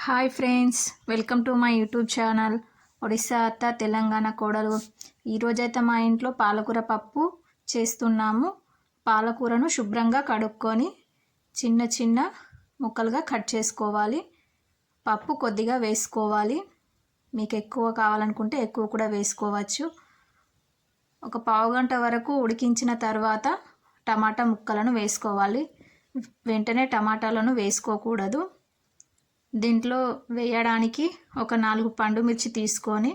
Hi friends, welcome to my YouTube channel Odisha అత్త తెలంగాణ కోడలు. ఈరోజైతే మా ఇంట్లో పాలకూర పప్పు చేస్తున్నాము. పాలకూరను శుభ్రంగా కడుక్కొని చిన్న చిన్న ముక్కలుగా కట్ చేసుకోవాలి. పప్పు కొద్దిగా వేసుకోవాలి. మీకు ఎక్కువ కావాలనుకుంటే ఎక్కువ కూడా వేసుకోవచ్చు. ఒక పావుగంట వరకు ఉడికించిన తర్వాత టమాటా ముక్కలను వేసుకోవాలి. వెంటనే టమాటాలను వేసుకోకూడదు. దీంట్లో వేయడానికి ఒక 4 పండు మిర్చి తీసుకొని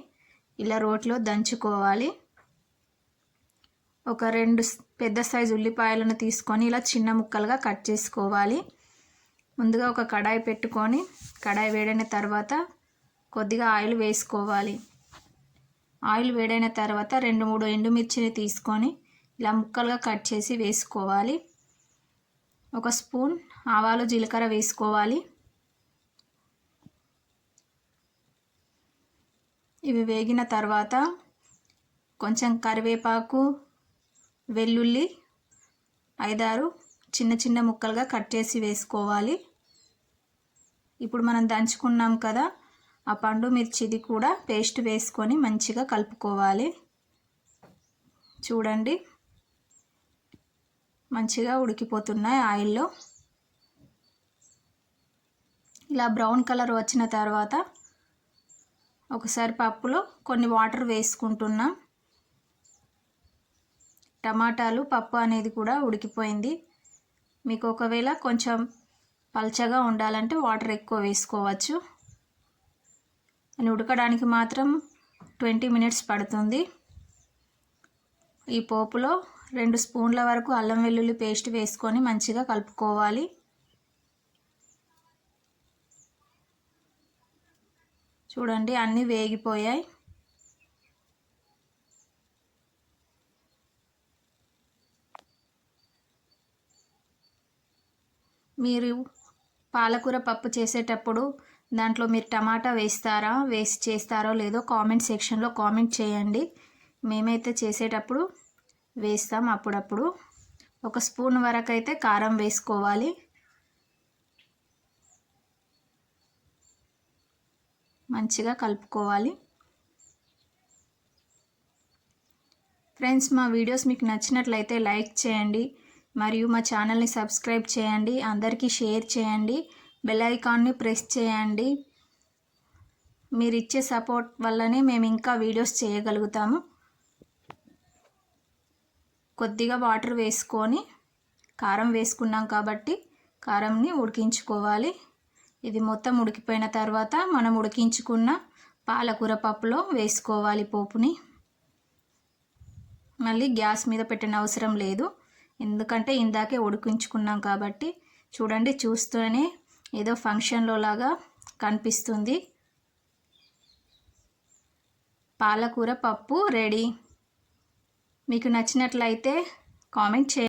ఇలా రోట్లో దంచుకోవాలి. ఒక 2 పెద్ద సైజు ఉల్లిపాయలను తీసుకొని ఇలా చిన్న ముక్కలుగా కట్ చేసుకోవాలి. ముందుగా ఒక కడాయి పెట్టుకొని కడాయి వేడైన తర్వాత కొద్దిగా ఆయిల్ వేసుకోవాలి. ఆయిల్ వేడైన తర్వాత 2-3 ఎండుమిర్చిని తీసుకొని ఇలా ముక్కలుగా కట్ చేసి వేసుకోవాలి. ఒక స్పూన్ ఆవాలు జీలకర్ర వేసుకోవాలి. ఇవి వేగిన తర్వాత కొంచెం కరివేపాకు, వెల్లుల్లి 5-6 చిన్న చిన్న ముక్కలుగా కట్ చేసి వేసుకోవాలి. ఇప్పుడు మనం దంచుకున్నాం కదా, ఆ పండు మిర్చిది కూడా పేస్ట్ వేసుకొని మంచిగా కలుపుకోవాలి. చూడండి, మంచిగా ఉడికిపోతున్నాయి ఆయిల్లో. ఇలా బ్రౌన్ కలర్ వచ్చిన తర్వాత ఒకసారి పప్పులో కొన్ని వాటర్ వేసుకుంటున్నాం. టమాటాలు పప్పు అనేది కూడా ఉడికిపోయింది. మీకు ఒకవేళ కొంచెం పల్చగా ఉండాలంటే వాటర్ ఎక్కువ వేసుకోవచ్చు. అని ఉడకడానికి మాత్రం 20 మినిట్స్ పడుతుంది. ఈ పోపులో 2 స్పూన్ల వరకు అల్లం వెల్లుల్లి పేస్ట్ వేసుకొని మంచిగా కలుపుకోవాలి. చూడండి, అన్నీ వేగిపోయాయి. మీరు పాలకూర పప్పు చేసేటప్పుడు దాంట్లో మీరు టమాటా వేసి చేస్తారో లేదో కామెంట్ సెక్షన్లో కామెంట్ చేయండి. మేమైతే చేసేటప్పుడు వేస్తాం అప్పుడప్పుడు. ఒక స్పూన్ వరకు అయితే కారం వేసుకోవాలి. మంచిగా కలుపుకోవాలి. ఫ్రెండ్స్, మా వీడియోస్ మీకు నచ్చినట్లయితే లైక్ చేయండి, మరియు మా ఛానల్ని సబ్స్క్రైబ్ చేయండి, అందరికీ షేర్ చేయండి, బెల్ ఐకాన్ని ప్రెస్ చేయండి. మీరు ఇచ్చే సపోర్ట్ వల్లనే మేము ఇంకా వీడియోస్ చేయగలుగుతాము. కొద్దిగా వాటర్ వేసుకొని కారం వేసుకున్నాం కాబట్టి కారంని ఉడికించుకోవాలి. ఇది మొత్తం ఉడికిపోయిన తర్వాత మనం ఉడికించుకున్న పాలకూర పప్పులో వేసుకోవాలి పోపుని. మళ్ళీ గ్యాస్ మీద పెట్టిన అవసరం లేదు, ఎందుకంటే ఇందాకే ఉడికించుకున్నాం కాబట్టి. చూడండి, చూస్తూనే ఏదో ఫంక్షన్లో లాగా కనిపిస్తుంది. పాలకూర పప్పు రెడీ. మీకు నచ్చినట్లయితే కామెంట్ చేయండి.